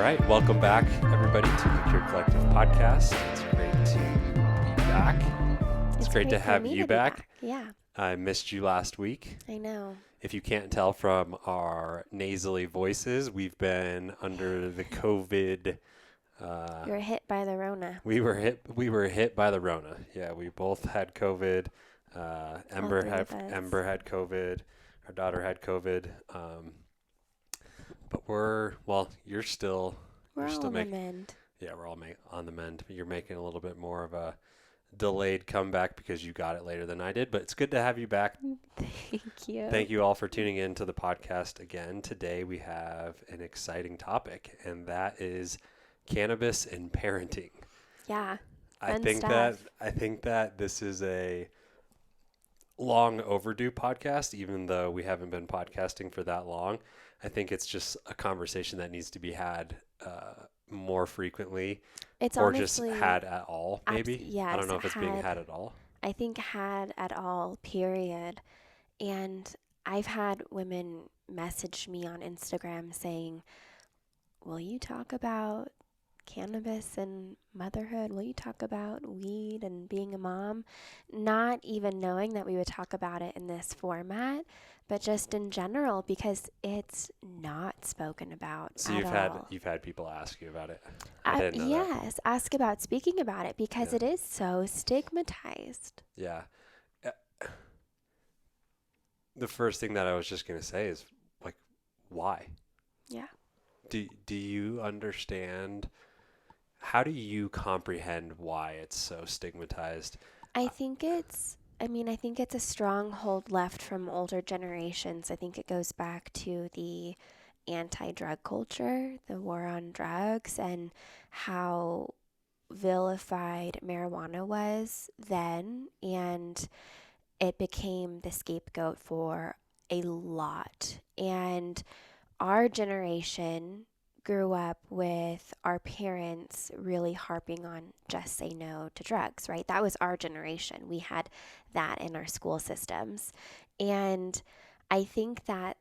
right, welcome back, everybody, to the Cure Collective podcast. It's great to be back. It's great to have you back. Yeah, I missed you last week. I know. If you can't tell from our nasally voices, we've been under the COVID. You were hit by the Rona. We were hit by the Rona. Yeah, we both had COVID. Ember had COVID. Our daughter had COVID. But you're still on the mend. Yeah, we're all on the mend. You're making a little bit more of a delayed comeback because you got it later than I did, but it's good to have you back. Thank you. Thank you all for tuning in to the podcast again. Today we have an exciting topic, and that is cannabis and parenting. Yeah. I think that this is a long overdue podcast, even though we haven't been podcasting for that long. I think it's just a conversation that needs to be had more frequently, or just had at all, maybe. Yes, I don't know if it's being had at all. I think had at all, period. And I've had women message me on Instagram saying, will you talk about cannabis and motherhood? Will you talk about weed and being a mom? Not even knowing that we would talk about it in this format, but just in general, because it's not spoken about So you've had people ask you about it. I didn't know yes, that. Ask about speaking about it because it is so stigmatized. Yeah. The first thing that I was just going to say is, like, why? Yeah. Do you understand? How do you comprehend why it's so stigmatized? I think it's a stronghold left from older generations. I think it goes back to the anti-drug culture, the war on drugs, and how vilified marijuana was then, and it became the scapegoat for a lot. And our generation grew up with our parents really harping on just say no to drugs, right? That was our generation. We had that in our school systems. And I think that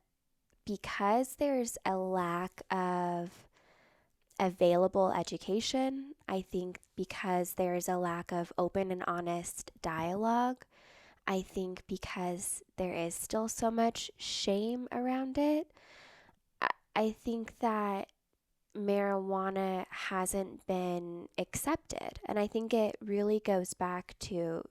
because there's a lack of available education, I think because there's a lack of open and honest dialogue, I think because there is still so much shame around it, I think that marijuana hasn't been accepted. And I think it really goes back to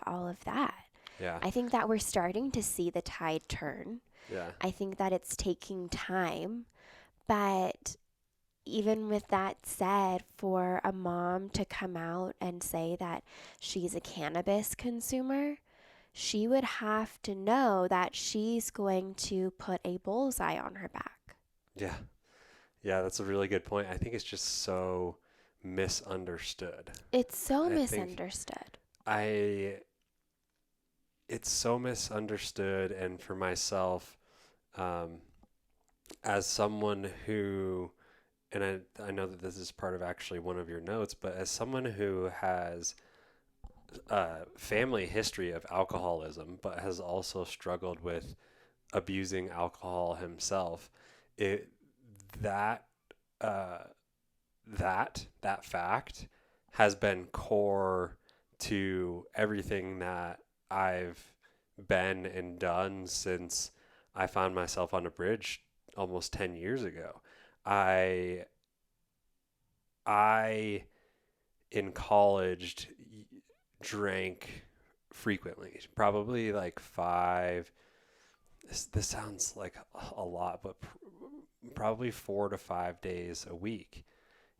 all of that. Yeah. I think that we're starting to see the tide turn. Yeah. I think that it's taking time. But even with that said, for a mom to come out and say that she's a cannabis consumer, she would have to know that she's going to put a bullseye on her back. Yeah. Yeah, that's a really good point. I think it's just so misunderstood. It's so misunderstood. It's so misunderstood, and for myself, as someone who, and I know that this is part of actually one of your notes, but as someone who has a family history of alcoholism, but has also struggled with abusing alcohol himself, that fact has been core to everything that I've been and done since I found myself on a bridge almost 10 years ago. I in college drank frequently, probably like this sounds like a lot, but probably 4 to 5 days a week.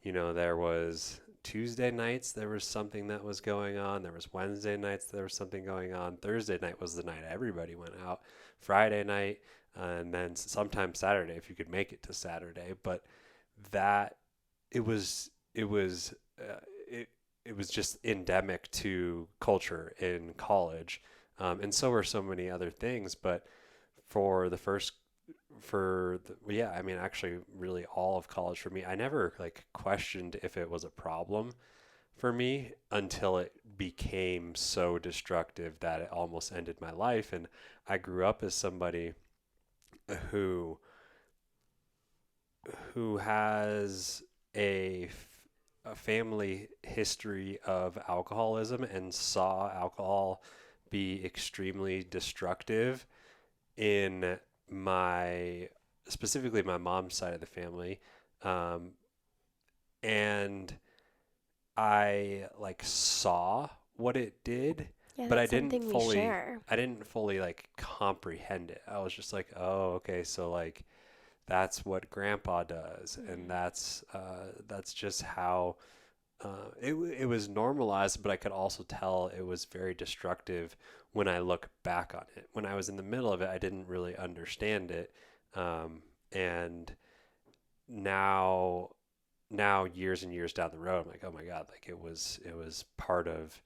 You know, there was Tuesday nights, there was something that was going on. There was Wednesday nights, there was something going on. Thursday night was the night everybody went out. Friday night, and then sometimes Saturday if you could make it to Saturday. But that it was just endemic to culture in college, and so were so many other things. But actually really all of college for me, I never questioned if it was a problem for me until it became so destructive that it almost ended my life. And I grew up as somebody who who has a family history of alcoholism and saw alcohol be extremely destructive in my specifically my mom's side of the family. Um, and I like saw what it did, Yeah, but that's something we share. I didn't fully like comprehend it. I was just like, oh, okay, so like that's what grandpa does, and Mm. that's just how it was normalized, but I could also tell it was very destructive when I look back on it. When I was in the middle of it, I didn't really understand it, and now years and years down the road, I'm like, oh my god, like it was part of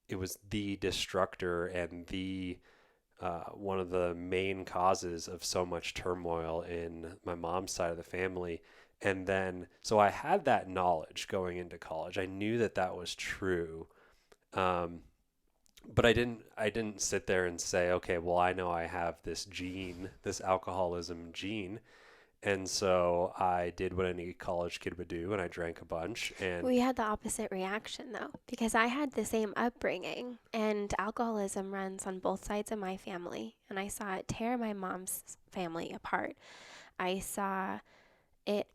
it was the destructor and the one of the main causes of so much turmoil in my mom's side of the family. And then, so I had that knowledge going into college. I knew that that was true. Um, but I didn't sit there and say, okay, well, I know I have this gene, this alcoholism gene. And so I did what any college kid would do, and I drank a bunch. And We had the opposite reaction though, because I had the same upbringing, and alcoholism runs on both sides of my family, and I saw it tear my mom's family apart. I saw it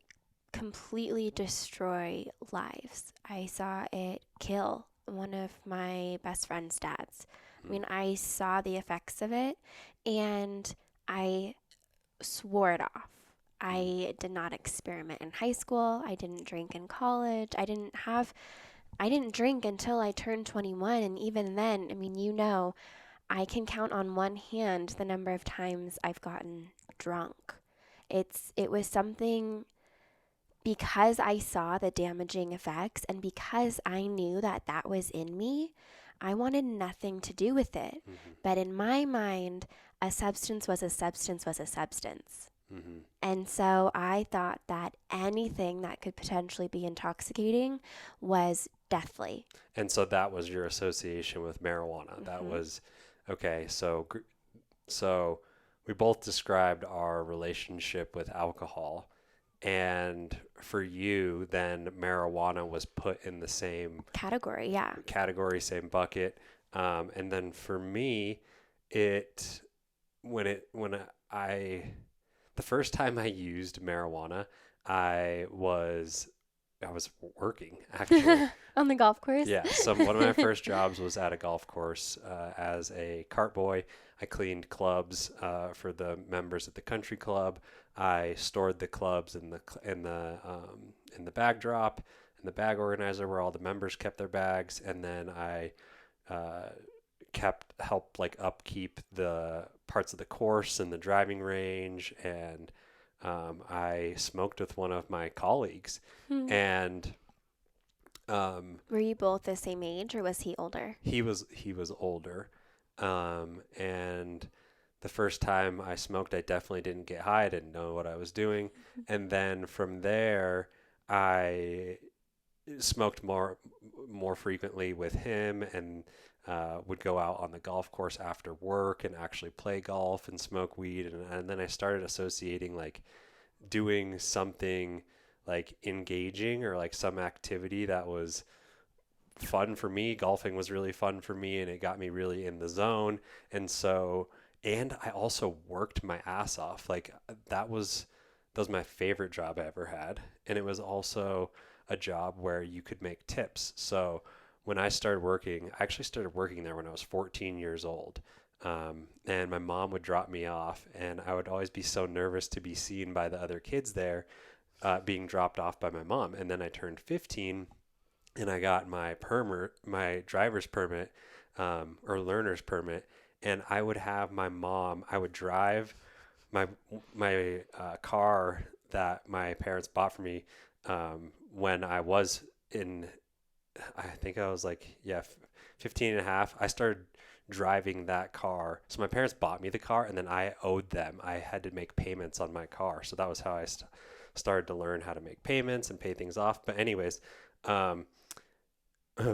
completely destroy lives. I saw it kill one of my best friend's dads. I mm, mean, I saw the effects of it, and I swore it off. mm, I did not experiment in high school. I didn't drink in college. I didn't drink until I turned 21. And even then, I mean, I can count on one hand the number of times I've gotten drunk. It was something because I saw the damaging effects and because I knew that that was in me, I wanted nothing to do with it. mm-hmm, But in my mind, a substance was a substance was a substance. mm-hmm. And so I thought that anything that could potentially be intoxicating was deathly. And so that was your association with marijuana. That Hmm. was okay. So we both described our relationship with alcohol, and for you, then marijuana was put in the same Category, yeah. category, same bucket. And then for me, it when I the first time I used marijuana, I was I was working actually. On the golf course. Yeah, one of my first jobs was at a golf course as a cart boy. I cleaned clubs for the members at the country club. I stored the clubs in the bag drop and the bag organizer where all the members kept their bags, and then I uh, helped like upkeep the parts of the course and the driving range, and I smoked with one of my colleagues, Hmm. and um, Were you both the same age or was he older? he was older, and the first time I smoked, I definitely didn't get high. I didn't know what I was doing, and then from there, I smoked more frequently with him, and would go out on the golf course after work and actually play golf and smoke weed, and then I started associating like doing something like engaging or like some activity that was fun for me. Golfing was really fun for me, and it got me really in the zone. And so, and I also worked my ass off. Like that was my favorite job I ever had, and it was also a job where you could make tips. So when I started working, I actually started working there when I was 14 years old. And my mom would drop me off, and I would always be so nervous to be seen by the other kids there, being dropped off by my mom. And then I turned 15 and I got my driver's permit, or learner's permit, and I would have my mom. I would drive my car that my parents bought for me when I was in. I think I was like 15 and a half. I started driving that car. So my parents bought me the car, and then I owed them. I had to make payments on my car. So that was how I started to learn how to make payments and pay things off. But anyways, um,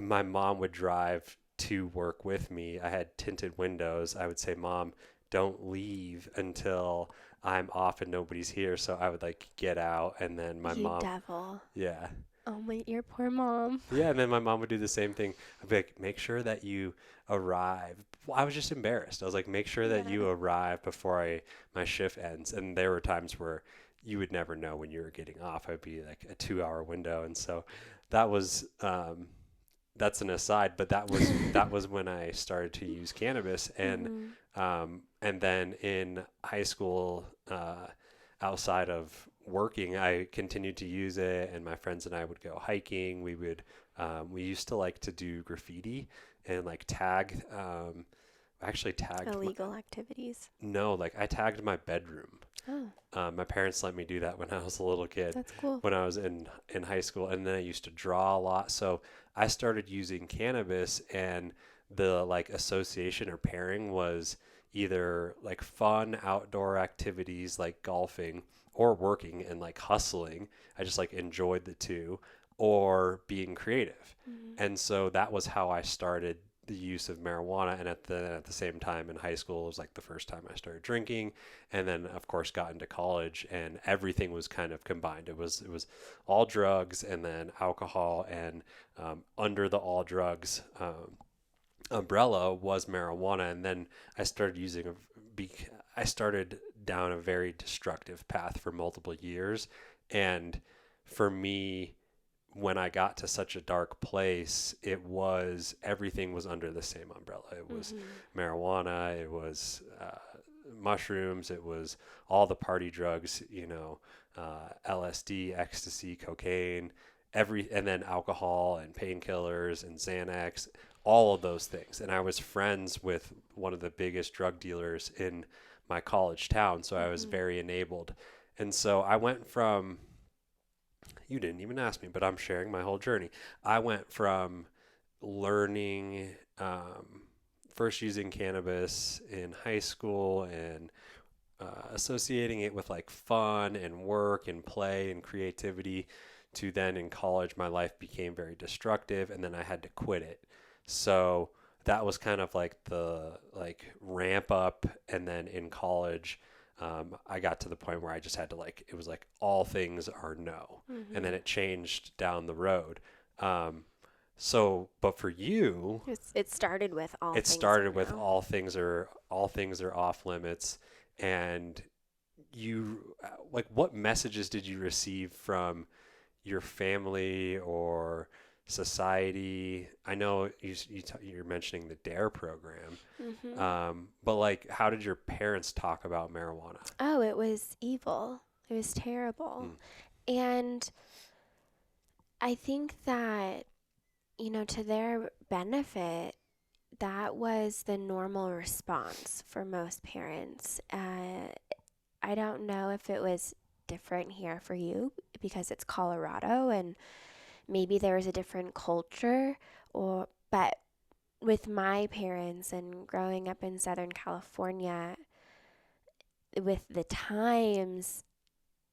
my mom would drive to work with me. I had tinted windows. I would say, "Mom, don't leave until I'm off and nobody's here. So I would like get out, and then my You mom, devil. yeah. Oh my, your poor mom. Yeah, and then my mom would do the same thing. I'd be like, make sure that you arrive. Well, I was just embarrassed. I was like, make sure that Yeah. you arrive before my shift ends. And there were times where you would never know when you were getting off. I'd be like a 2 hour window, and so that was that's an aside. But that was when I started to use cannabis, Mm-hmm. and then in high school, outside of working, I continued to use it, and my friends and I would go hiking. We used to like to do graffiti and like tag. I actually tagged my, Illegal activities. no, like I tagged my bedroom. Oh, My parents let me do that when I was a little kid, that's cool. when I was in high school, and then I used to draw a lot. So I started using cannabis, and the like association or pairing was either like fun outdoor activities like golfing or working and like hustling. I just like enjoyed the two, or being creative. Mm-hmm. And so that was how I started the use of marijuana. And at the same time in high school, it was like the first time I started drinking, and then of course got into college, and everything was kind of combined. It was all drugs and then alcohol, and under the all drugs umbrella was marijuana. And then I started using I started down a very destructive path for multiple years. And for me, when I got to such a dark place, it was everything was under the same umbrella. It was Mm-hmm. marijuana, it was mushrooms, it was all the party drugs, LSD, ecstasy, cocaine, and then alcohol and painkillers and Xanax, all of those things. And I was friends with one of the biggest drug dealers in my college town, so I was Mm-hmm. very enabled. And so I went from, you didn't even ask me, but I'm sharing my whole journey. I went from learning, first using cannabis in high school, and associating it with like fun and work and play and creativity, to then in college, my life became very destructive, and then I had to quit it. So that was kind of like the like ramp up. And then in college, I got to the point where I just had to like, it was like all things are no. And Mm-hmm. then it changed down the road. But for you, It started with all it things are started with no. all things are off limits. And you, like, what messages did you receive from your family or society? I know you're mentioning the DARE program, Mm-hmm. but like, how did your parents talk about marijuana? Oh, it was evil. It was terrible. Mm, And I think that, to their benefit, that was the normal response for most parents. I don't know if it was different here for you because it's Colorado and maybe there was a different culture, but with my parents and growing up in Southern California, with the times,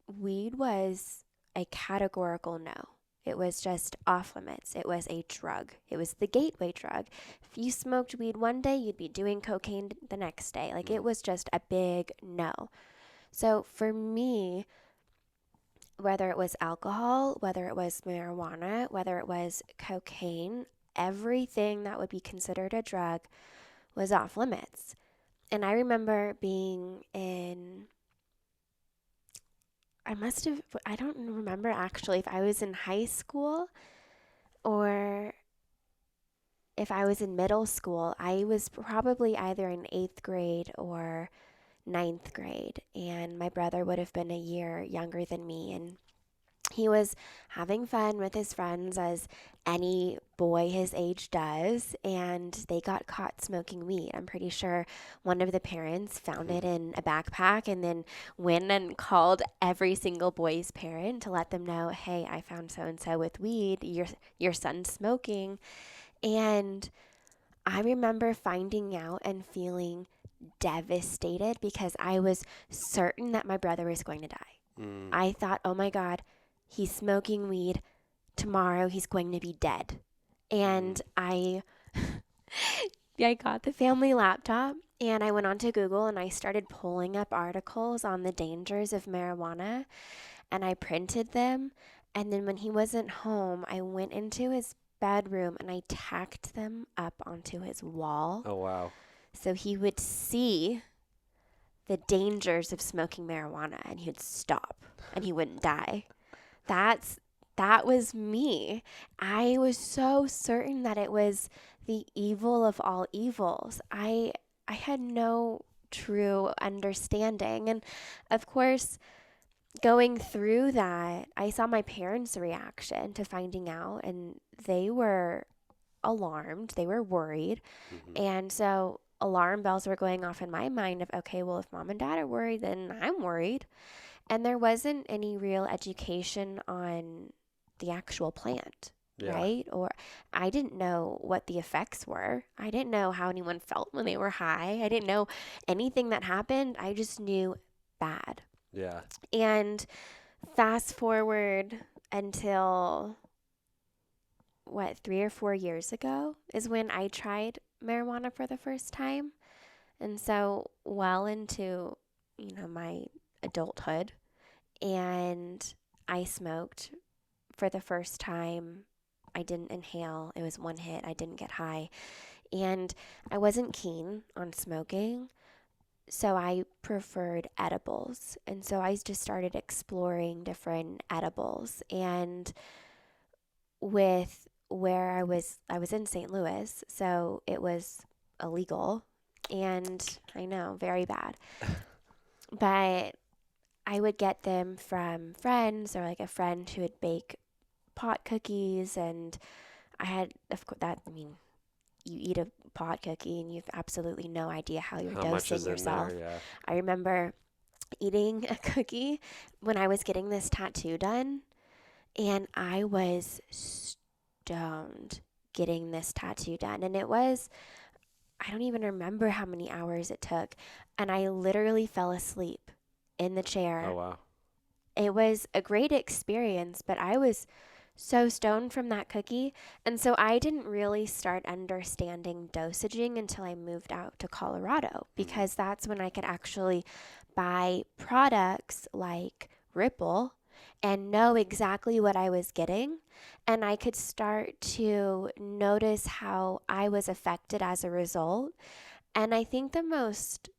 weed was a categorical no. It was just off limits. It was a drug. It was the gateway drug. If you smoked weed one day, you'd be doing cocaine the next day. Like, mm, it was just a big no. So for me, whether it was alcohol, whether it was marijuana, whether it was cocaine, everything that would be considered a drug was off limits. And I remember being in, I don't remember actually if I was in high school or if I was in middle school. I was probably either in eighth grade or ninth grade, and my brother would have been a year younger than me. And he was having fun with his friends, as any boy his age does, and they got caught smoking weed. I'm pretty sure one of the parents found mm, it in a backpack and then went and called every single boy's parent to let them know, hey, I found so and so with weed. Your son's smoking. And I remember finding out and feeling devastated because I was certain that my brother was going to die. mm, I thought, oh my God, he's smoking weed. Tomorrow he's going to be dead. mm, And I got the family laptop And I went onto Google and I started pulling up articles on the dangers of marijuana, and I printed them. And then when he wasn't home, I went into his bedroom and I tacked them up onto his wall Oh, wow. so he would see the dangers of smoking marijuana and he would stop and he wouldn't die. That's that was me. I was so certain that it was the evil of all evils. I had no true understanding. And of course, going through that, I saw my parents' reaction to finding out, and they were alarmed, they were worried. Hmm. And so alarm bells were going off in my mind of, okay, well, if mom and dad are worried, then I'm worried. And there wasn't any real education on the actual plant, Yeah. right? Or I didn't know what the effects were. I didn't know how anyone felt when they were high. I didn't know anything that happened. I just knew bad. Yeah. And fast forward until what, 3 or 4 years ago is when I tried marijuana for the first time. And so, well into, my adulthood, and I smoked for the first time. I didn't inhale. It was one hit. I didn't get high. And I wasn't keen on smoking. So I preferred edibles. And so I just started exploring different edibles. And with where I was in St. Louis, so it was illegal. And I know, very bad. But I would get them from friends, or like a friend who would bake pot cookies. And I had, of course, that, I mean, you eat a pot cookie and you have absolutely no idea how you're How much dosing is in there? yourself. Yeah. I remember eating a cookie when I was getting this tattoo done, and I was stoned getting this tattoo done. And it was, I don't even remember how many hours it took. And I literally fell asleep in the Oh, chair. wow. It was a great experience, but I was so stoned from that cookie. And so I didn't really start understanding dosaging until I moved out to Colorado, Hmm. because that's when I could actually buy products like Ripple and know exactly what I was getting. And I could start to notice how I was affected as a result. And I think the most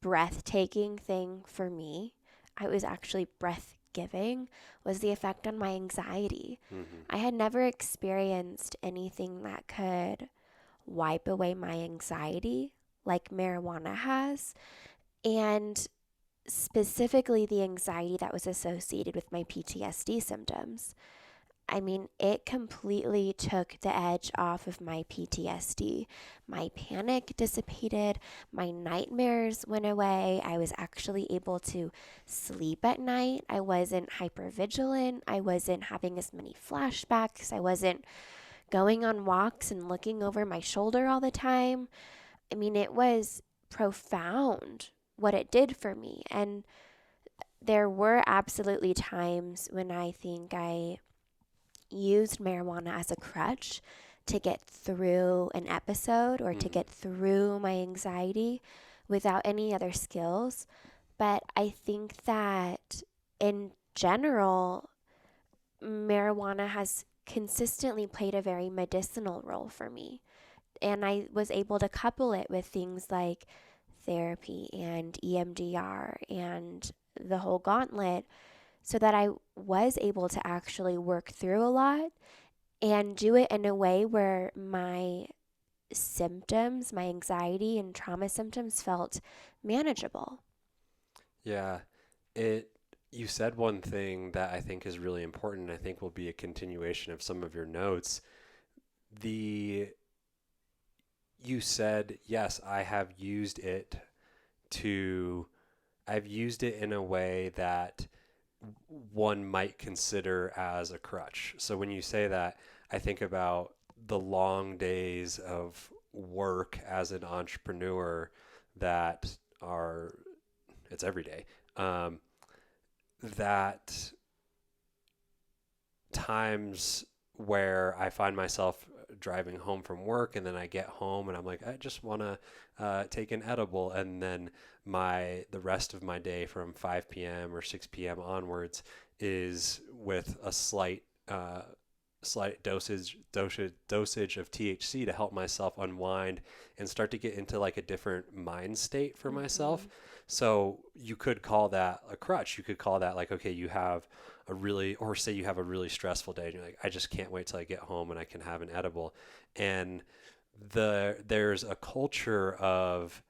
breathtaking thing for me, I was actually breath giving, was the effect on my anxiety. Hmm. I had never experienced anything that could wipe away my anxiety like marijuana has. And specifically the anxiety that was associated with my PTSD symptoms. I mean, it completely took the edge off of my PTSD. My panic dissipated, my nightmares went away. I was actually able to sleep at night. I wasn't hypervigilant. I wasn't having as many flashbacks. I wasn't going on walks and looking over my shoulder all the time. I mean, it was profound what it did for me. And there were absolutely times when I think I used marijuana as a crutch to get through an episode or to Hmm. get through my anxiety without any other skills. But I think that in general, marijuana has consistently played a very medicinal role for me. And I was able to couple it with things like therapy and EMDR and the whole gauntlet, so that I was able to actually work through a lot and do it in a way where my symptoms, my anxiety and trauma symptoms, felt manageable. Yeah. It, you said one thing that I think is really important, and I think will be a continuation of some of your notes. The, you said, yes, to, I've used it in a way that one might consider as a crutch. So when you say that, I think about the long days of work as an entrepreneur that are, it's every day. That times where I find myself driving home from work, and then I get home and I'm like, I just want to take an edible, and then the rest of my day from 5 p.m. or 6 p.m. onwards is with a slight dosage of THC to help myself unwind and start to get into like a different mind state for myself. Mhm. So you could call that a crutch. You could call that like, okay, you have or say you have a really stressful day and you're like, I just can't wait till I get home and I can have an edible. And there's a culture of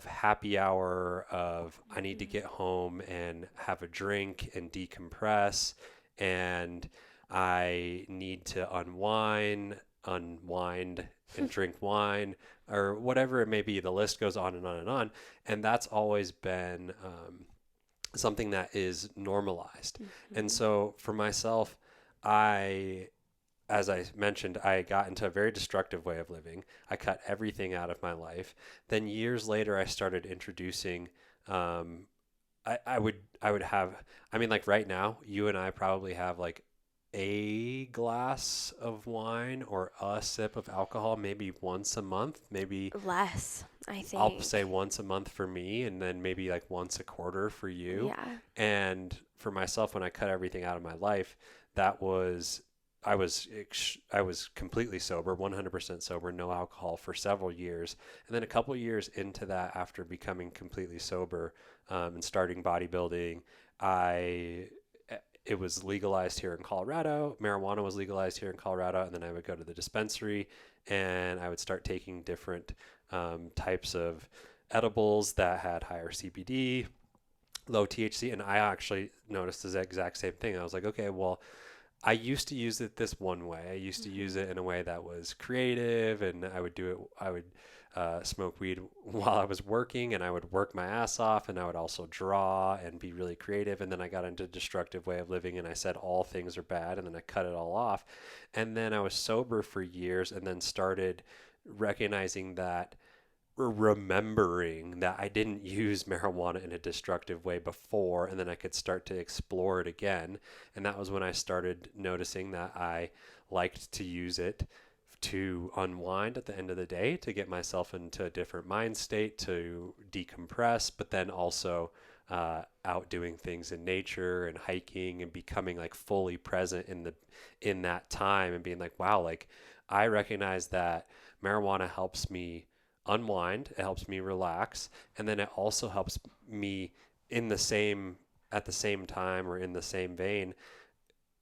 happy hour, of I need to Mhm. get home and have a drink and decompress, and I need to unwind and drink wine, or whatever it may be. The list goes on and on and on. And that's always been something that is normalized. And Mhm. so for myself, I as I mentioned, I got into a very destructive way of living. I cut everything out of my life. Then years later, I started introducing. Um, I would have. I mean, like right now, you and I probably have like a glass of wine or a sip of alcohol maybe once a month. Maybe Less, I I'll say think. once a month for me, and then maybe like once a quarter for you. Yeah. And for myself, when I cut everything out of my life, that was I was completely sober, 100% sober, no alcohol for several years, and then a couple years into that, after becoming completely sober and starting bodybuilding, I it was legalized here in Colorado. Marijuana was legalized here in Colorado, and then I would go to the dispensary and I would start taking different types of edibles that had higher CBD, low THC, and I actually noticed the exact same thing. I was like, okay, well, I used to use it this one way. I used to use Mhm. it in a way that was creative, and I would do it. I would smoke weed while I was working, and I would work my ass off, and I would also draw and be really creative. And then I got into a destructive way of living, and I said all things are bad, and then I cut it all off. And then I was sober for years, and then started recognizing that remembering that I didn't use marijuana in a destructive way before, and then I could start to explore it again. And that was when I started noticing that I liked to use it to unwind at the end of the day, to get myself into a different mind state, to decompress, but then also out doing things in nature and hiking and becoming like fully present in that time, and being like, wow, like I recognize that marijuana helps me unwind, it helps me relax, and then it also helps me in the same at the same time, or in the same vein,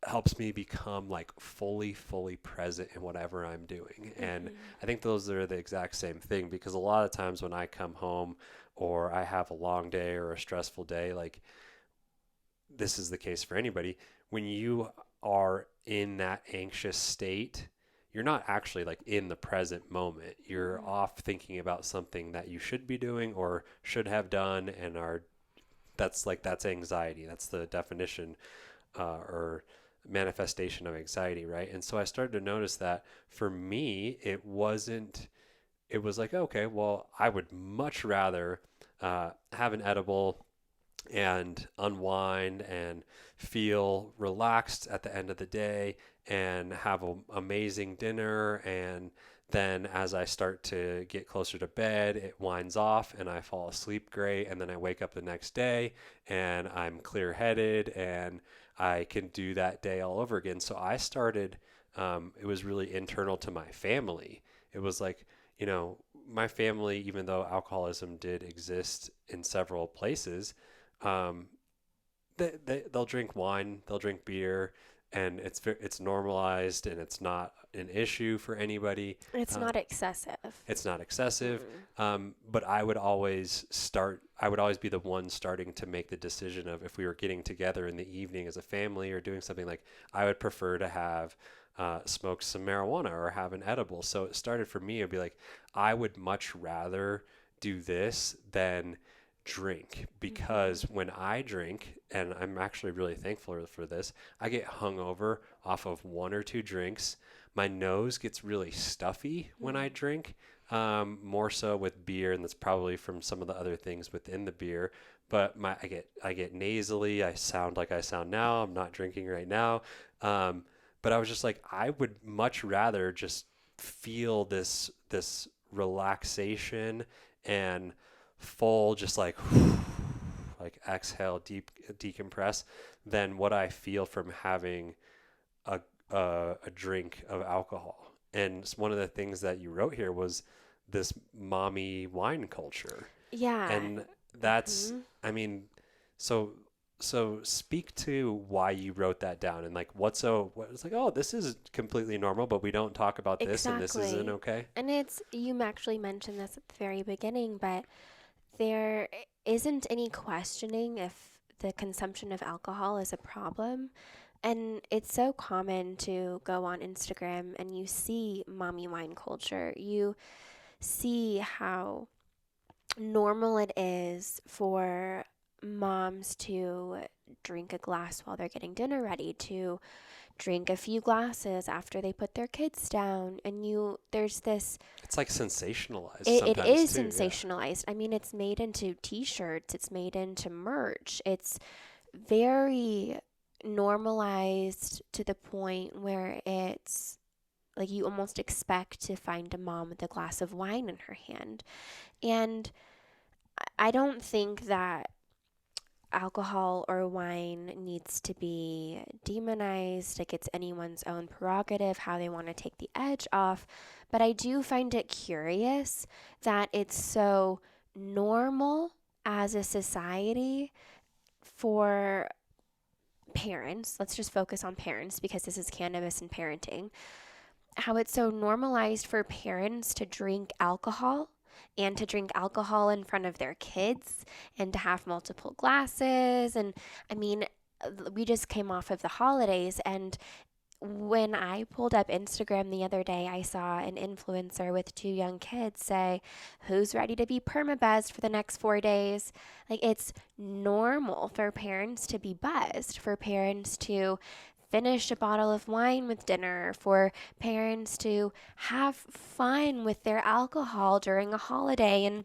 helps me become like fully present in whatever I'm doing. And Mhm. I think those are the exact same thing, because a lot of times when I come home or I have a long day or a stressful day, like this is the case for anybody, when you are in that anxious state, you're not actually like in the present moment. You're Mhm. off thinking about something that you should be doing or should have done, and are that's anxiety. That's the definition or manifestation of anxiety, right? And so I started to notice that for me, it wasn't. It was like, okay, well, I would much rather have an edible and unwind and feel relaxed at the end of the day and have an amazing dinner. And then as I start to get closer to bed, it winds off and I fall asleep great. And then I wake up the next day and I'm clear headed and I can do that day all over again. So I started, it was really internal to my family. It was like, you know, my family, even though alcoholism did exist in several places, um, they'll drink wine, they'll drink beer, and it's normalized and it's not an issue for anybody. It's Uh, not excessive. it's not excessive, Mm. but I would always be the one starting to make the decision of if we were getting together in the evening as a family or doing something, like I would prefer to have smoke some marijuana or have an edible. So it started for me. It'd be like I would much rather do this than drink, because Mhm. when I drink, and I'm actually really thankful for this, I get hungover off of one or two drinks. My nose gets really stuffy when I Mhm. drink, more so with beer, and that's probably from some of the other things within the beer. But I get nasally. I sound like I sound now. I'm not drinking right now, um, But I was just like, I would much rather just feel this relaxation and full, just like exhale, deep decompress, than what I feel from having a a drink of alcohol. And one of the things that you wrote here was this mommy wine culture. Yeah. And that's, Hmm. I mean, so so speak to why you wrote that down, and like what it's like, oh, this is completely normal, but we don't talk about this, and this isn't Exactly. okay. And you actually mentioned this at the very beginning, but there isn't any questioning if the consumption of alcohol is a problem. And it's so common to go on Instagram and you see mommy wine culture. You see how normal it is for moms to drink a glass while they're getting dinner ready, to drink a few glasses after they put their kids down. And there's this, It's like sensationalized it sometimes is too. Yeah. sensationalized. I mean, it's made into t shirts, it's made into merch. It's very normalized to the point where it's like you almost expect to find a mom with a glass of wine in her hand. And I don't think that alcohol or wine needs to be demonized. Like it's anyone's own prerogative how they want to take the edge off. But I do find it curious that it's so normal as a society for parents. Let's just focus on parents because this is cannabis and parenting. How it's so normalized for parents to drink alcohol and to drink alcohol in front of their kids and to have multiple glasses. And I mean, we just came off of the holidays, and when I pulled up Instagram the other day, I saw an influencer with two young kids say, "Who's ready to be permabuzzed for the next 4 days?" Like, it's normal for parents to be buzzed, for parents to finish a bottle of wine with dinner, for parents to have fun with their alcohol during a holiday and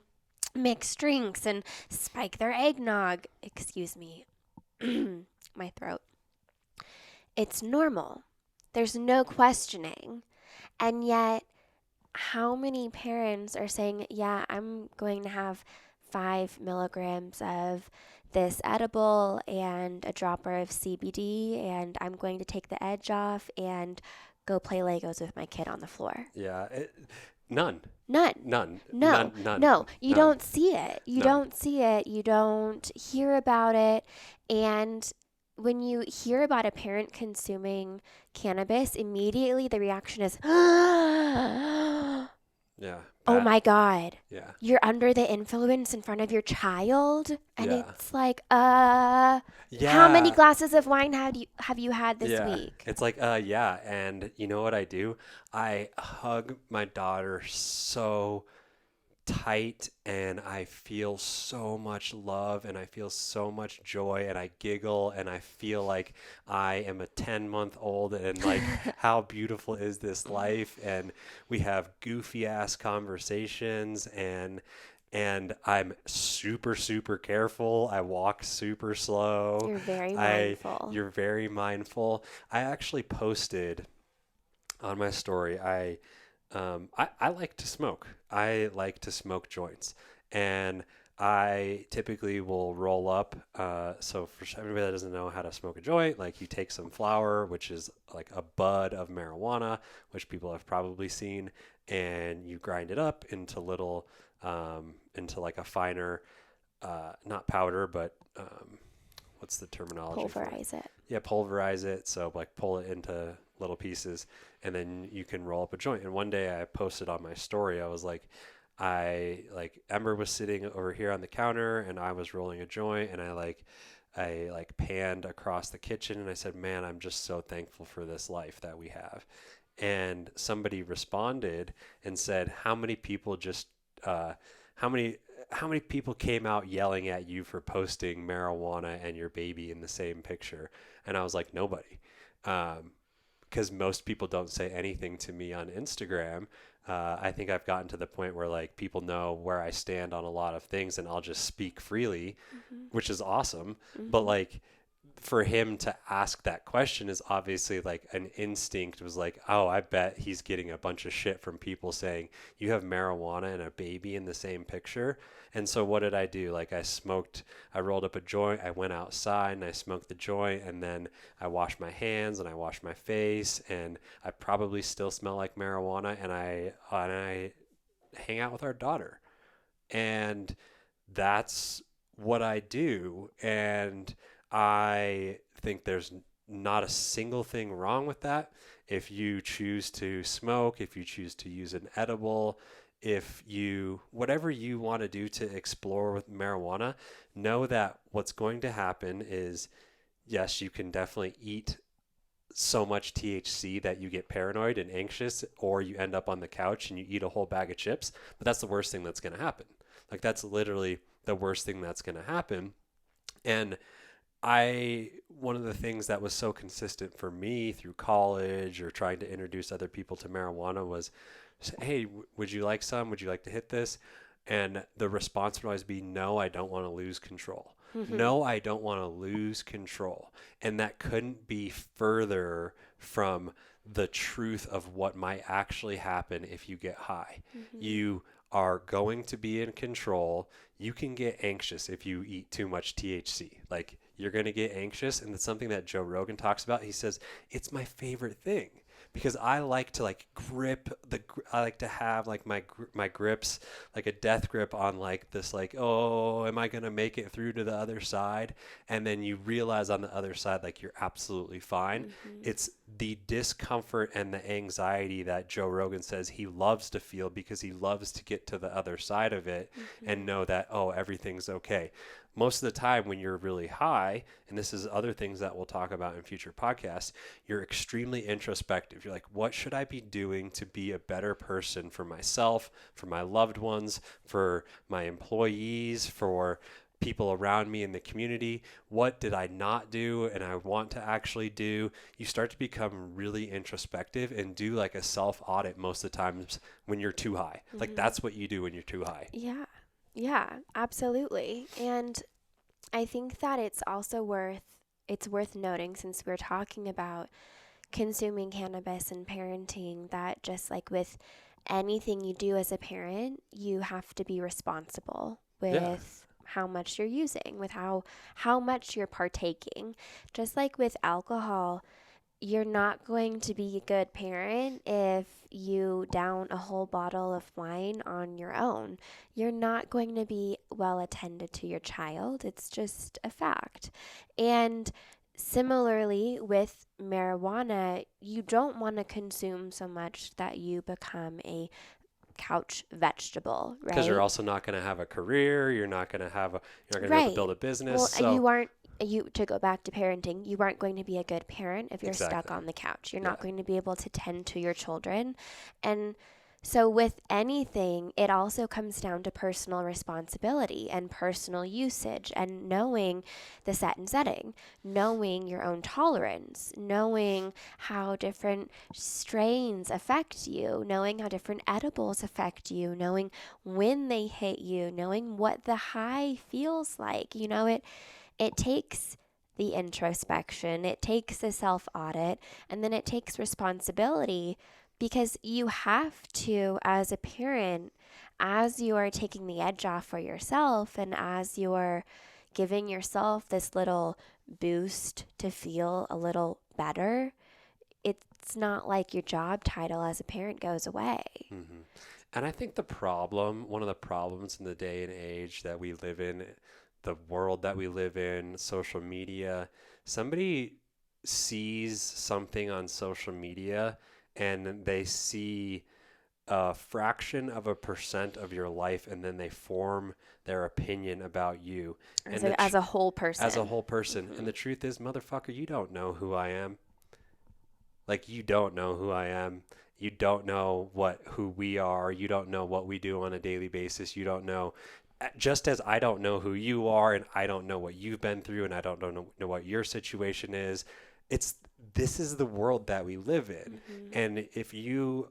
mix drinks and spike their eggnog. Excuse me, my throat. It's normal. There's no questioning. And yet, how many parents are saying, yeah, I'm going to have 5 milligrams of this edible and a dropper of CBD, and I'm going to take the edge off and go play Legos with my kid on the floor? Yeah. None. None. None. No, None. None. no, you None. don't see it. You None. don't see it. You don't hear about it. And when you hear about a parent consuming cannabis, immediately the reaction is, oh Yeah. my God, Yeah. you're under the influence in front of your child. And Yeah. it's like, how many Yeah. glasses of wine have you had this Yeah. week? It's like, yeah. And you know what I do? I hug my daughter so tight, and I feel so much love, and I feel so much joy, and I giggle, and I feel like I am a 10-month old, and like, how beautiful is this life? And we have goofy ass conversations, and I'm super, super careful. I walk super slow. You're very I mindful. You're very mindful. I actually posted on my story. I like to smoke. I like to smoke joints, and I typically will roll up. So for everybody that doesn't know how to smoke a joint, like you take some flower, which is like a bud of marijuana, which people have probably seen, and you grind it up into into like a finer, not powder, but what's the terminology for it? Pulverize it. Yeah, pulverize it. So like pull it into little pieces, and then you can roll up a joint. And one day I posted on my story, I was like Ember was sitting over here on the counter, and I was rolling a joint, and I panned across the kitchen, and I said, "Man, I'm just so thankful for this life that we have." And somebody responded and said, "How many people just how many how many people came out yelling at you for posting marijuana and your baby in the same picture?" And I was like, nobody. Because most people don't say anything to me on Instagram. I think I've gotten to the point where like people know where I stand on a lot of things, and I'll just speak freely, Hmm. which is awesome. But Hmm. like for him to ask that question is obviously like an instinct. It was like, oh, I bet he's getting a bunch of shit from people saying you have marijuana and a baby in the same picture. And so what did I do? Like I rolled up a joint, I went outside and I smoked the joint, and then I washed my hands and I washed my face, and I probably still smell like marijuana, and I hang out with our daughter. And that's what I do. And I think there's not a single thing wrong with that. If you choose to smoke, if you choose to use an edible, if you, whatever you want to do to explore with marijuana, know that what's going to happen is, yes, you can definitely eat so much THC that you get paranoid and anxious, or you end up on the couch and you eat a whole bag of chips. But that's the worst thing that's going to happen. Like, that's literally the worst thing that's going to happen. And one of the things that was so consistent for me through college or trying to introduce other people to marijuana was, hey, would you like some? Would you like to hit this? And the response would always be, no, I don't want to lose control. No, I don't want to lose control. And that couldn't be further from the truth of what might actually happen if you get high. You are going to be in control. You can get anxious if you eat too much THC. Like, you're going to get anxious. And it's something that Joe Rogan talks about. He says, it's my favorite thing because I like to like I like to have like my grips, like a death grip on like this, like, oh, am I going to make it through to the other side? And then you realize on the other side, like, you're absolutely fine. It's the discomfort and the anxiety that Joe Rogan says he loves to feel because he loves to get to the other side of it and know that, oh, everything's okay. Most of the time when you're really high, and this is other things that we'll talk about in future podcasts, you're extremely introspective. You're like, what should I be doing to be a better person for myself, for my loved ones, for my employees, for people around me in the community? What did I not do and I want to actually do? You start to become really introspective and do like a self audit most of the times when you're too high. Like, that's what you do when you're too high. Yeah. Yeah, absolutely. And I think that it's worth noting, since we're talking about consuming cannabis and parenting, that just like with anything you do as a parent, you have to be responsible Yeah. with how much you're using, with how much you're partaking. Just like with alcohol, you're not going to be a good parent if you down a whole bottle of wine on your own. You're not going to be well attended to your child. It's just a fact. And similarly with marijuana, you don't want to consume so much that you become a couch vegetable, Because you're right? also not going to have a career. You're not going to be able to Right. build a business. Well, So you aren't you to go back to parenting, you aren't going to be a good parent if you're stuck exactly. on the couch. You're Yeah. not going to be able to tend to your children. And so with anything, it also comes down to personal responsibility and personal usage and knowing the set and setting, knowing your own tolerance, knowing how different strains affect you, knowing how different edibles affect you, knowing when they hit you, knowing what the high feels like. It takes the introspection, it takes the self audit, and then it takes responsibility, because you have to, as a parent, as you are taking the edge off for yourself and as you're giving yourself this little boost to feel a little better, it's not like your job title as a parent goes away. And I think one of the problems in the day and age that we live in, the world that we live in, social media, somebody sees something on social media and they see a fraction of a percent of your life, and then they form their opinion about you As and a whole as a person. whole person. And the truth is, motherfucker, you don't know who I am. Like, you don't know who I am. You don't know who we are. You don't know what we do on a daily basis. You don't know, just as I don't know who you are, and I don't know what you've been through, and I don't know what your situation is. This is the world that we live in. And if you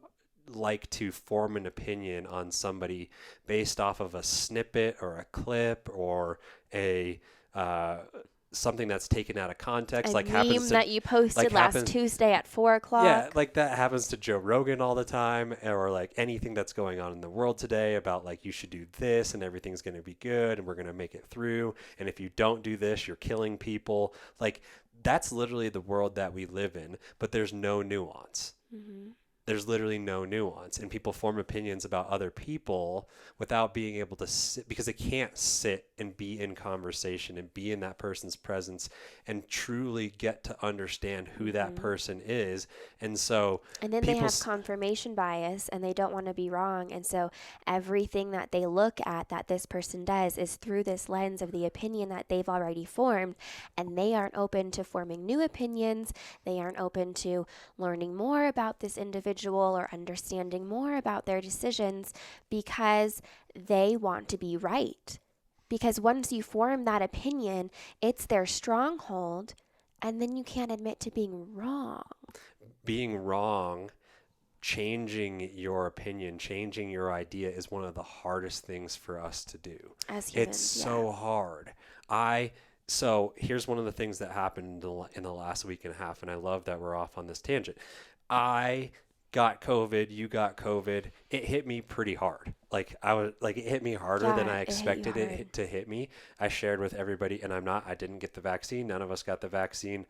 like to form an opinion on somebody based off of a snippet or a clip or a something that's taken out of context, A like happens meme to that you posted last happens Tuesday at 4 yeah, o'clock. like that happens to Joe Rogan all the time, or like anything that's going on in the world today about like you should do this and everything's going to be good and we're going to make it through. And if you don't do this, you're killing people. Like that's literally the world that we live in, but there's no nuance. Hmm. There's literally no nuance, and people form opinions about other people without being able to sit, because they can't sit and be in conversation and be in that person's presence and truly get to understand who that Hmm. person is. And so And then they people have confirmation bias and they don't want to be wrong. And so everything that they look at that this person does is through this lens of the opinion that they've already formed. And they aren't open to forming new opinions. They aren't open to learning more about this individual or understanding more about their decisions because they want to be right. Because once you form that opinion, it's their stronghold. And then you can't admit to being wrong. being wrong, changing your opinion, changing your idea is one of the hardest things for us to do. As It's humans, yeah. so hard. I so here's one of the things that happened in the last week and a half, and I love that we're off on this tangent. I got COVID, you got COVID. It hit me pretty hard. Like I was like it hit me harder than Yeah, I it hit you expected hard. to hit me. I shared with everybody, and I didn't get the vaccine. None of us got the vaccine.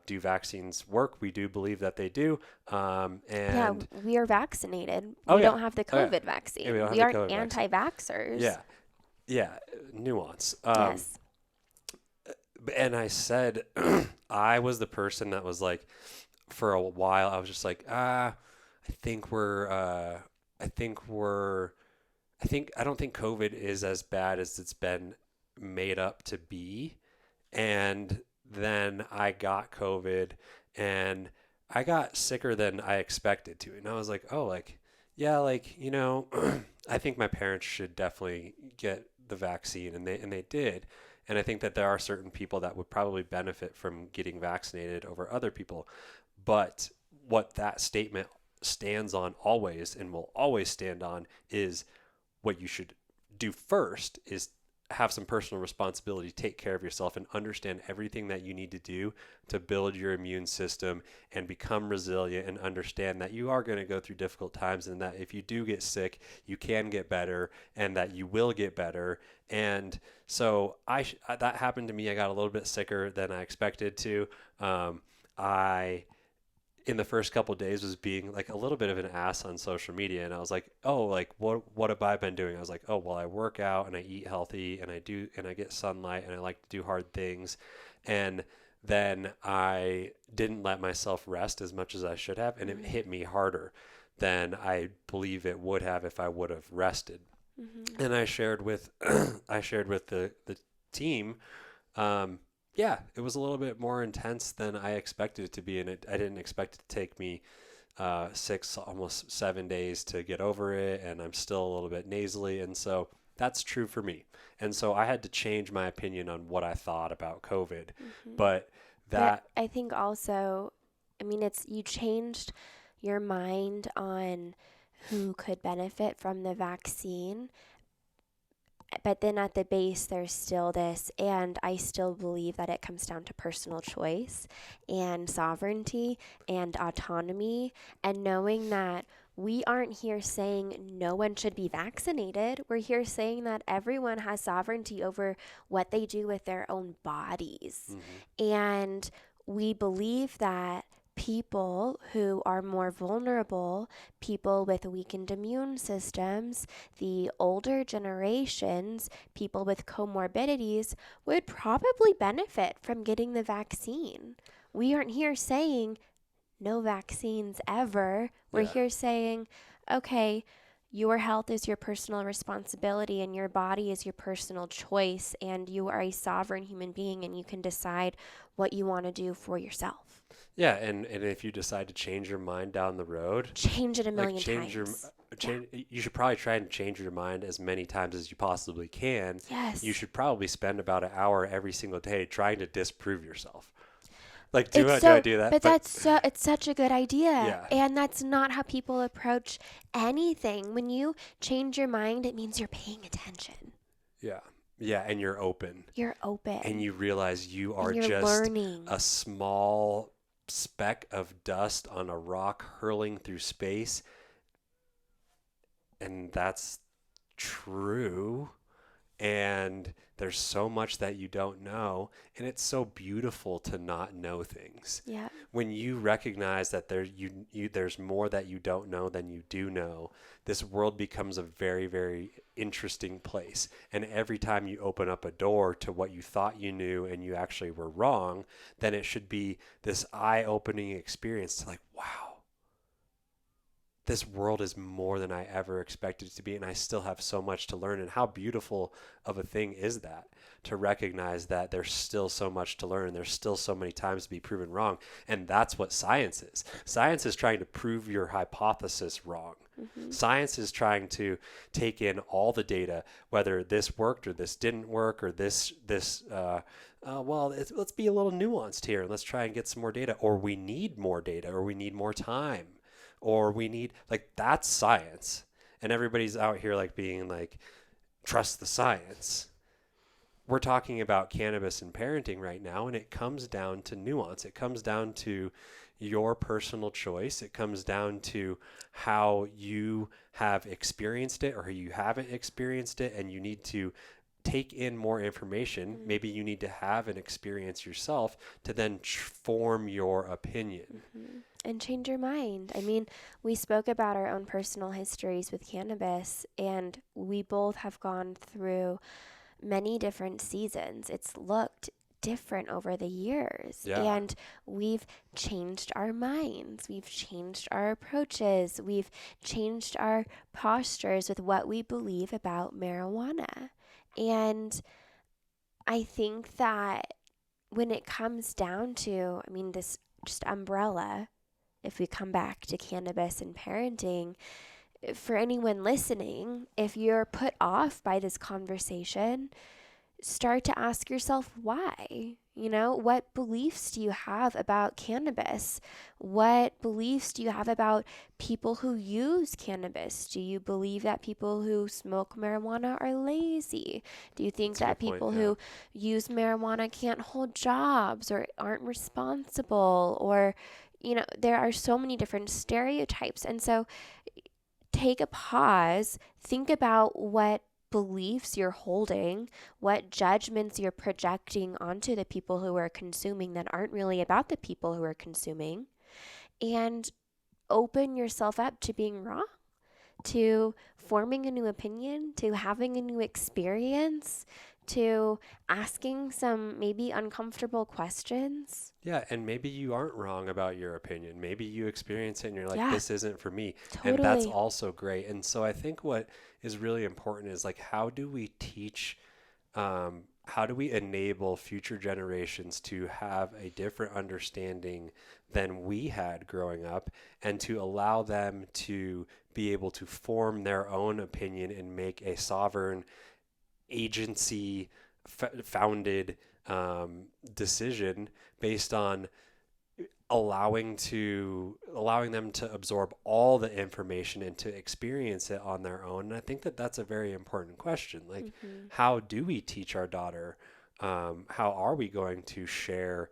Do vaccines work? We do believe that they do. Yeah, And we are vaccinated. oh We yeah, don't have the oh yeah, COVID yeah. We vaccine. don't have We the aren't COVID vaccine. anti vaxxers. Yeah, yeah. Nuance. Yes. And I said, I was the person that was like, for a while, I was just like, I think we're, I think we're, I don't think COVID is as bad as it's been made up to be. And then I got COVID and I got sicker than I expected to. And I was like, oh, like, yeah, like, I think my parents should definitely get the vaccine, and they did. And I think that there are certain people that would probably benefit from getting vaccinated over other people. But what that statement stands on always and will always stand on is what you should do first is have some personal responsibility, take care of yourself, and understand everything that you need to do to build your immune system and become resilient, and understand that you are going to go through difficult times, and that if you do get sick, you can get better, and that you will get better. And so that happened to me. I got a little bit sicker than I expected to. I in the first couple of days was being like a little bit of an ass on social media, and I was like, oh, like what have I been doing? I was like, oh, well, I work out and I eat healthy and I get sunlight and I like to do hard things. And then I didn't let myself rest as much as I should have, and it Mm-hmm. hit me harder than I believe it would have if I would have rested. Mm-hmm. And I shared with I shared with the team. Yeah, it was a little bit more intense than I expected it to be, and I didn't expect it to take me 6, almost 7 days to get over it, and I'm still a little bit nasally, and so that's true for me. And so I had to change my opinion on what I thought about COVID, Mm-hmm. but But that I think also, I mean, it's you changed your mind on who could benefit from the vaccine. But then at the base, there's still this, and I still believe that it comes down to personal choice and sovereignty and autonomy, and knowing that we aren't here saying no one should be vaccinated. We're here saying that everyone has sovereignty over what they do with their own bodies. mhm, And we believe that people who are more vulnerable, people with weakened immune systems, the older generations, people with comorbidities, would probably benefit from getting the vaccine. We aren't here saying no vaccines ever. We're yeah. here saying, okay, your health is your personal responsibility and your body is your personal choice, and you are a sovereign human being and you can decide what you want to do for yourself. Yeah, and if you decide to change your mind down the road, Change it a like million times. Yeah. change you should probably try and change your mind as many times as you possibly can. You Yes. should probably spend about an hour every single day trying to disprove yourself. Like It's do I so, do that? but But it's such a good idea. yeah. And that's not how people approach anything. When you change your mind, it means you're paying attention. Yeah. Yeah, and you're open You're and open you realize you and are you're just learning. a small speck of dust on a rock hurling through space, and that's true. And there's so much that you don't know, and it's so beautiful to not know things. Yeah. When you recognize that there's more that you don't know than you do know, this world becomes a very, very interesting place. And every time you open up a door to what you thought you knew and you actually were wrong, then it should be this eye-opening experience to like, wow, this world is more than I ever expected it to be, and I still have so much to learn. And how beautiful of a thing is that, to recognize that there's still so much to learn, and there's still so many times to be proven wrong. And that's what science is. Science is trying to prove your hypothesis wrong. Mm-hmm. Science is trying to take in all the data, whether this worked or this didn't work, or let's be a little nuanced here and let's try and get some more data, or we need more data, or we need more time, or we need, like, that's science. And everybody's out here like being like, trust the science. We're talking about cannabis and parenting right now, and it comes down to nuance. It comes down to your personal choice. It comes down to how you have experienced it or you haven't experienced it, and you need to take in more information. Mm-hmm. Maybe you need to have an experience yourself to then form your opinion. Mm-hmm. And change your mind. I mean, we spoke about our own personal histories with cannabis, and we both have gone through many different seasons. It's looked different over the years, Yeah. and we've changed our minds, we've changed our approaches, we've changed our postures with what we believe about marijuana. And I think that when it comes down to, I mean, this just umbrella, if we come back to cannabis and parenting, for anyone listening, if you're put off by this conversation, start to ask yourself why. You know, what beliefs do you have about cannabis? What beliefs do you have about people who use cannabis? Do you believe that people who smoke marijuana are lazy? Do you think That's a that good point. people Yeah. who use marijuana can't hold jobs or aren't responsible? Or, you know, there are so many different stereotypes. And so take a pause, think about what beliefs you're holding, what judgments you're projecting onto the people who are consuming that aren't really about the people who are consuming, and open yourself up to being wrong, to forming a new opinion, to having a new experience, to asking some maybe uncomfortable questions. Yeah, and maybe you aren't wrong about your opinion. Maybe you experience it and you're like, Yeah, this isn't for me. And that's totally. also great. And so I think what is really important is like, how do we teach, how do we enable future generations to have a different understanding than we had growing up, and to allow them to be able to form their own opinion and make a sovereign agency founded decision based on allowing them to absorb all the information and to experience it on their own. And I think that that's a very important question. Like, Mm-hmm. how do we teach our daughter? How are we going to share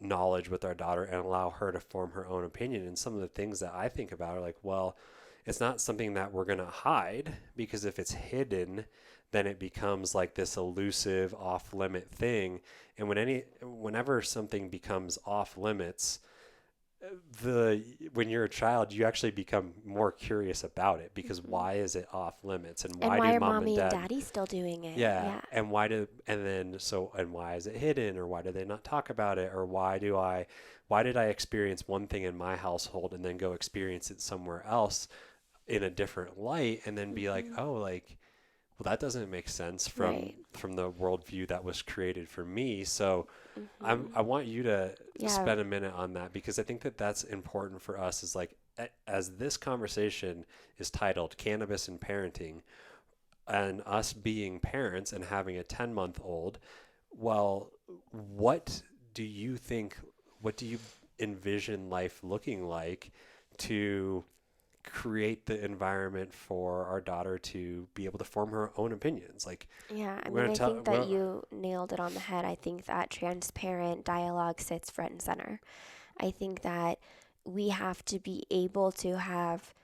knowledge with our daughter and allow her to form her own opinion? And some of the things that I think about are like, well, it's not something that we're going to hide, because if it's hidden, then it becomes like this elusive off limit thing. And whenever something becomes off limits, the when you're a child, you actually become more curious about it, because Mm-hmm. why is it off limits, and And why why do are mom and mommy and dad, daddy still doing it? yeah, Yeah. and why is it hidden, or why do they not talk about it, or why did I experience one thing in my household and then go experience it somewhere else in a different light, and then be like, Mm-hmm. oh, like, well, that doesn't make sense Right. from the worldview that was created for me. So Mm-hmm. I want you to Yeah. spend a minute on that, because I think that that's important for us, is like, as this conversation is titled Cannabis and Parenting, and us being parents and having a 10-month-old, well, what do you think, what do you envision life looking like to create the environment for our daughter to be able to form her own opinions. Like, Yeah, I we're mean, gonna I tell, think that you nailed it on the head. I think that transparent dialogue sits front and center. I think that we have to be able to have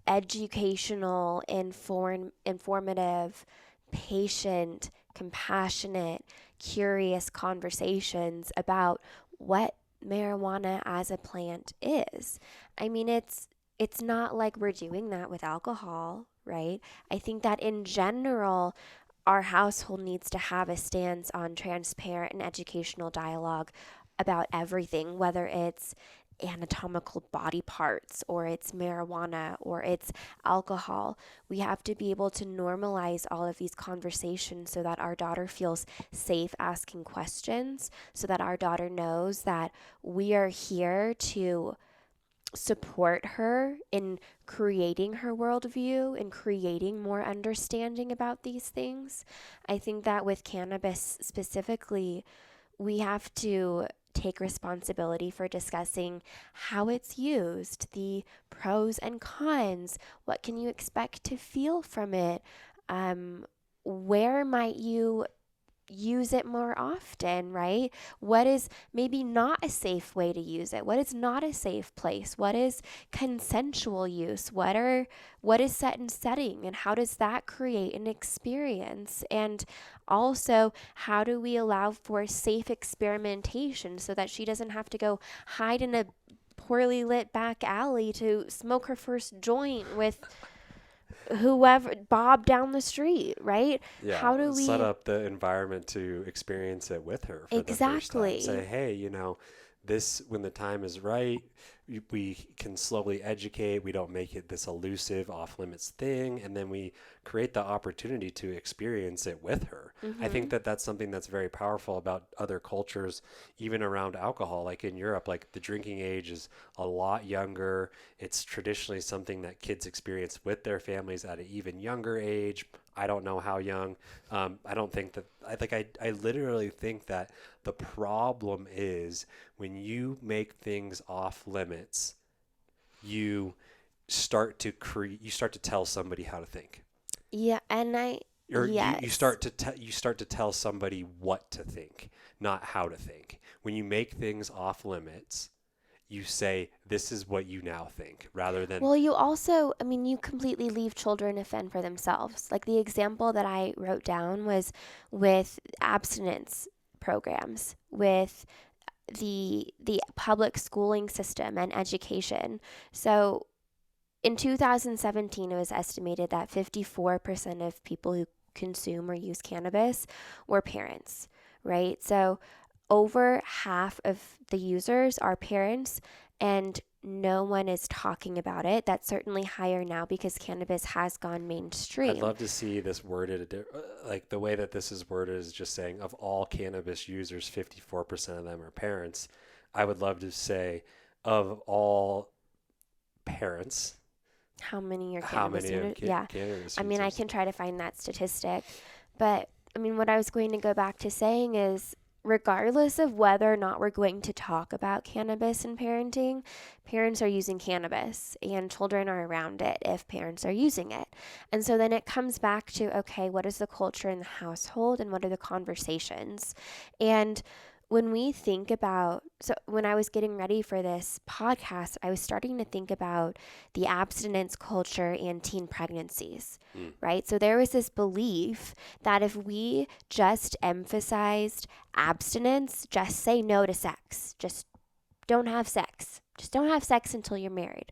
educational, informative, patient, compassionate, curious conversations about what marijuana as a plant is. I mean, it's not like we're doing that with alcohol, right? I think that in general, our household needs to have a stance on transparent and educational dialogue about everything, whether it's anatomical body parts or it's marijuana or it's alcohol. We have to be able to normalize all of these conversations so that our daughter feels safe asking questions, so that our daughter knows that we are here to support her in creating her worldview and creating more understanding about these things. I think that with cannabis specifically, we have to take responsibility for discussing how it's used, the pros and cons, what can you expect to feel from it, where might you use it more often, right? What is maybe not a safe way to use it? What is not a safe place? What is consensual use? What is set and setting, and how does that create an experience? And also, how do we allow for safe experimentation so that she doesn't have to go hide in a poorly lit back alley to smoke her first joint with whoever Bob down the street, right? yeah, How do set we up the environment to experience it with her for the first time. Say, exactly. hey, this, when the time is right, we can slowly educate. We don't make it this elusive, off limits thing. And then we create the opportunity to experience it with her. I think Mhm. that that's something that's very powerful about other cultures, even around alcohol. Like in Europe, like the drinking age is a lot younger. It's traditionally something that kids experience with their families at an even younger age. I don't know how young. I don't think that I literally think that the problem is when you make things off limits, you you start to tell somebody how to think. Yeah, and I Or yes. you start to tell somebody what to think, not how to think. When you make things off limits, you say this is what you now think rather than Well, you also, I mean, you completely leave children to fend for themselves. Like the example that I wrote down was with abstinence programs, with the public schooling system and education. So in 2017, it was estimated that 54% of people who consume or use cannabis were parents, right? So over half of the users are parents, and no one is talking about it. That's certainly higher now because cannabis has gone I'd mainstream. love to see this worded like the way that this is worded is just saying of all cannabis users, 54% of them are parents. I would love to say of all parents, How many are how cannabis many of users? Yeah. cannabis I mean, I users? can try to find that statistic. But I mean, what I was going to go back to saying is regardless of whether or not we're going to talk about cannabis and parenting, parents are using cannabis and children are around it if parents are using it. And so then it comes back to okay, what is the culture in the household and what are the conversations? And when we think about, so when I was getting ready for this podcast, I was starting to think about the abstinence culture and teen pregnancies, Mm. right? So there was this belief that if we just emphasized abstinence, just say no to sex, just don't have sex, just don't have sex until you're married,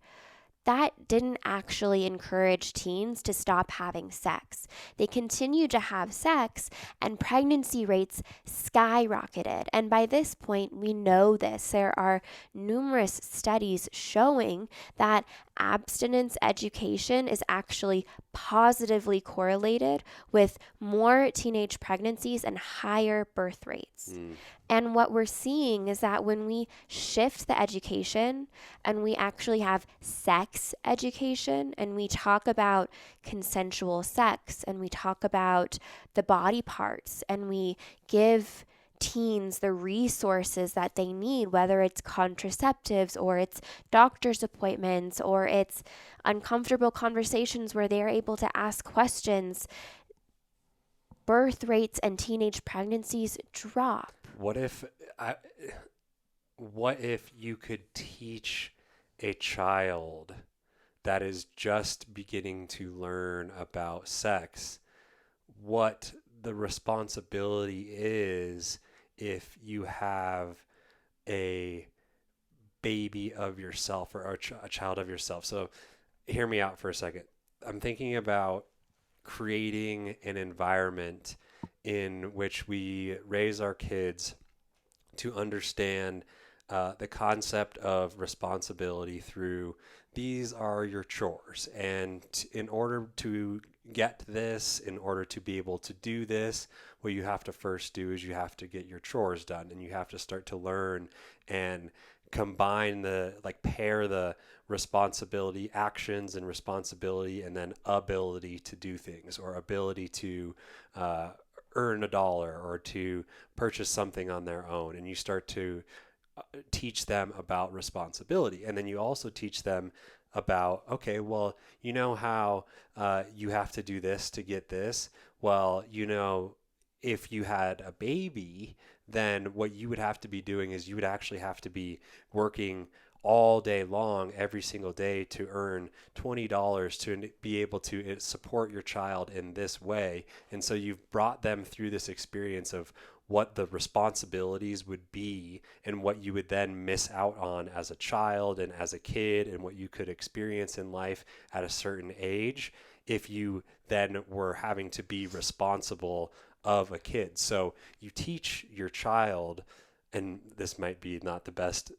that didn't actually encourage teens to stop having sex. They continued to have sex, and pregnancy rates skyrocketed. And by this point, we know this. There are numerous studies showing that abstinence education is actually positively correlated with more teenage pregnancies and higher birth rates. Mm. And what we're seeing is that when we shift the education and we actually have sex education and we talk about consensual sex and we talk about the body parts and we give teens the resources that they need, whether it's contraceptives or it's doctor's appointments or it's uncomfortable conversations where they're able to ask questions, birth rates and teenage pregnancies drop. I, what if you could teach a child that is just beginning to learn about sex what the responsibility is if you have a baby of yourself or a child of yourself? So hear me out for a second. I'm thinking about creating an environment in which we raise our kids to understand the concept of responsibility through these are your chores. And in order to get this, in order to be able to do this, what you have to first do is you have to get your chores done and you have to start to learn and combine pair the responsibility actions and responsibility and then ability to do things or ability to earn a dollar or to purchase something on their own. And you start to teach them about responsibility. And then you also teach them about, okay, well, you know how you have to do this to get this? Well, if you had a baby, then what you would have to be doing is you would actually have to be working all day long, every single day to earn $20 to be able to support your child in this way. And so you've brought them through this experience of what the responsibilities would be and what you would then miss out on as a child and as a kid and what you could experience in life at a certain age if you then were having to be responsible of a kid. So you teach your child, and this might be not the best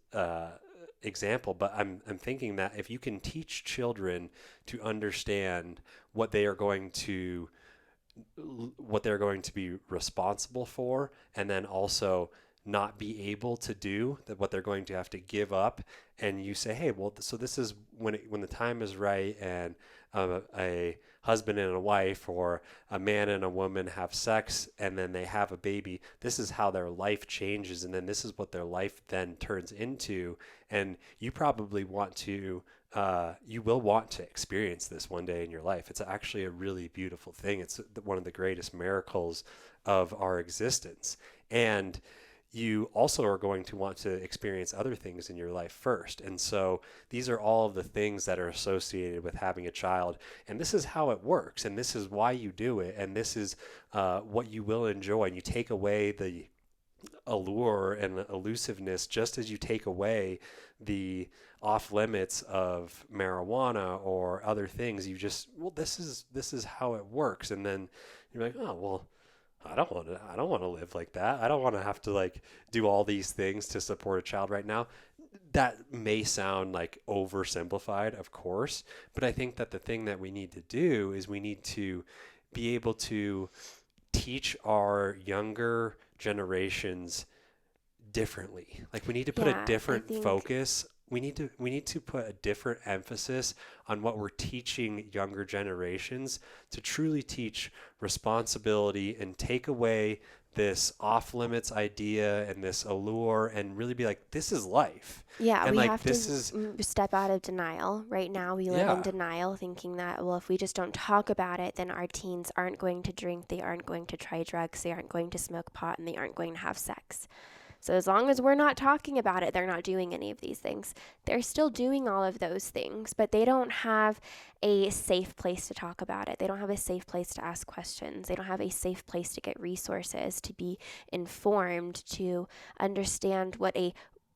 example, but I'm thinking that if you can teach children to understand what they are going to be responsible for, and then also not be able to do that, what they're going to have to give up, and you say, hey, well, so this is when the time is right, and a husband and a wife or a man and a woman have sex and then they have a baby, this is how their life changes, and then this is what their life then turns into. And you probably you will want to experience this one day in your life. It's actually a really beautiful thing. It's one of the greatest miracles of our existence. And you also are going to want to experience other things in your life first. And so these are all of the things that are associated with having a child. And this is how it works. And this is why you do it. And this is what you will enjoy. And you take away the allure and the elusiveness just as you take away the off limits of marijuana or other things. You just, well, this is how it works. And then you're like, oh, well, I don't want to live like that. I don't want to have to do all these things to support a child right now. That may sound like oversimplified, of course, but I think that the thing that we need to do is we need to be able to teach our younger generations differently. Like we need to put a different focus. We need to put a different emphasis on what we're teaching younger generations to truly teach responsibility and take away this off limits idea and this allure and really be like, this is life. Yeah, and we have to step out of denial. Right now we live in denial, thinking that, well, if we just don't talk about it, then our teens aren't going to drink, they aren't going to try drugs, they aren't going to smoke pot, and they aren't going to have sex. So as long as we're not talking about it, they're not doing any of these things. They're still doing all of those things, but they don't have a safe place to talk about it. They don't have a safe place to ask questions. They don't have a safe place to get resources, to be informed, to understand what a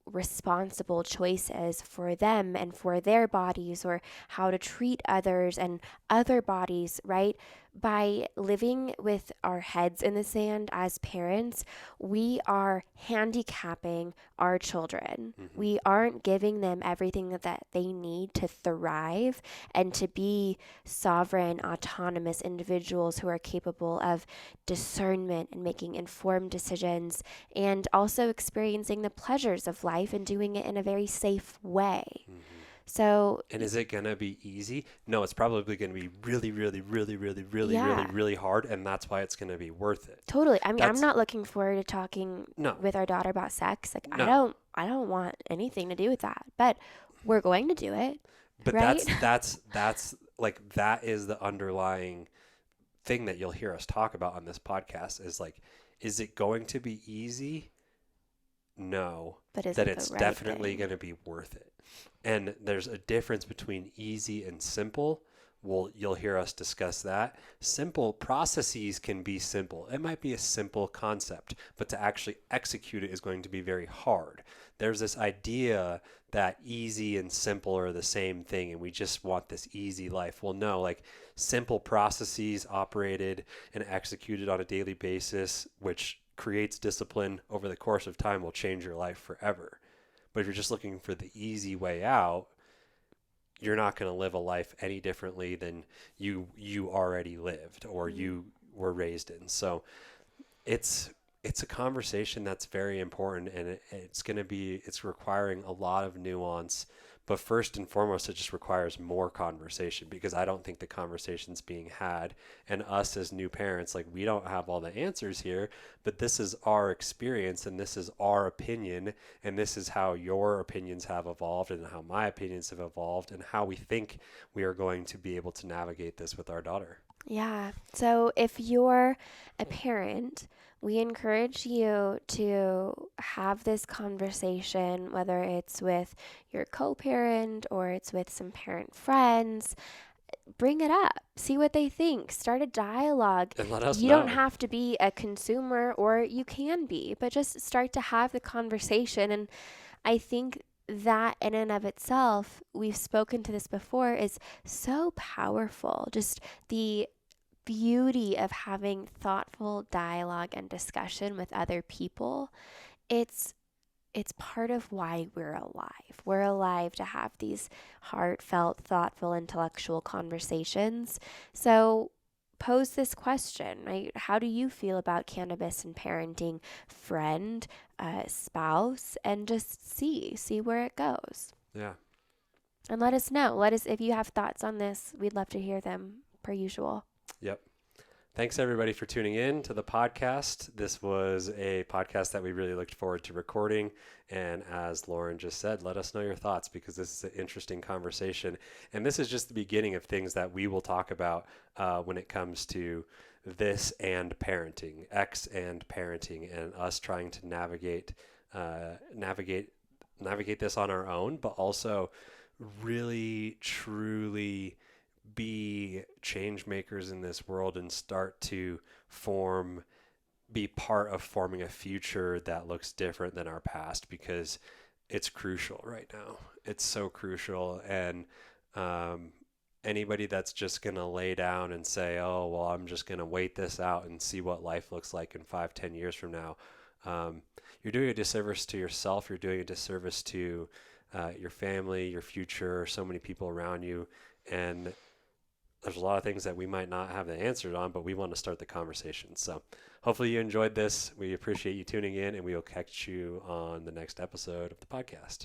responsible choice is for them and for their bodies, or how to treat others and other bodies, right? By living with our heads in the sand as parents, we are handicapping our children. Mm-hmm. We aren't giving them everything that they need to thrive and to be sovereign, autonomous individuals who are capable of discernment and making informed decisions, and also experiencing the pleasures of life and doing it in a very safe way. Mm-hmm. So, And is it going to be easy? No, it's probably going to be really, really, really, really, really, really, yeah, really hard. And that's why it's going to be worth it. totally. I mean, I'm That's not looking forward to talking no, with our daughter about sex. Like, no. I don't want anything to do with that. But we're going to do it, But right? that's like, that is the underlying thing that you'll hear us talk about on this podcast is like, is it going to be easy? No. But is Then it the it's right definitely thing? going to be worth it. And there's a difference between easy and simple. Well, you'll hear us discuss that. Simple processes can be simple. It might be a simple concept, but to actually execute it is going to be very hard. There's this idea that easy and simple are the same thing and we just want this easy life. Well, no, like simple processes operated and executed on a daily basis, which creates discipline over the course of time, will change your life forever. But if you're just looking for the easy way out, you're not going to live a life any differently than you already lived or Mm. you were raised in. So it's it's a conversation that's very important, and it's requiring a lot of nuance. But first and foremost, it just requires more conversation, because I don't think the conversation's being had. And us as new parents, like, we don't have all the answers here, but this is our experience and this is our opinion. And this is how your opinions have evolved and how my opinions have evolved and how we think we are going to be able to navigate this with our daughter. Yeah. So if you're a parent, we encourage you to have this conversation, whether it's with your co parent or it's with some parent friends. Bring it up, see what they think, start a dialogue. And let us You don't know. have to be a consumer, or you can be, but just start to have the conversation. And I think that in and of itself, we've spoken to this before, is so powerful. Just the beauty of having thoughtful dialogue and discussion with other people. It's it's part of why we're alive. We're alive to have these heartfelt, thoughtful, intellectual conversations. So pose this question, right? How do you feel about cannabis and parenting, friend, spouse, and just see where it goes. Yeah. And let us know. Let us, if you have thoughts on this, we'd love to hear them per usual. Yep. Thanks, everybody, for tuning in to the podcast. This was a podcast that we really looked forward to recording. And as Lauren just said, let us know your thoughts, because this is an interesting conversation. And this is just the beginning of things that we will talk about when it comes to this and parenting, X and parenting, and us trying to navigate this on our own, but also really, truly be change makers in this world and start to be part of forming a future that looks different than our past, because it's crucial right now. It's so crucial. And anybody that's just going to lay down and say, oh, well, I'm just going to wait this out and see what life looks like in 5-10 years from now, you're doing a disservice to yourself. You're doing a disservice to your family, your future, so many people around you. And there's a lot of things that we might not have the answers on, but we want to start the conversation. So hopefully you enjoyed this. We appreciate you tuning in, and we will catch you on the next episode of the podcast.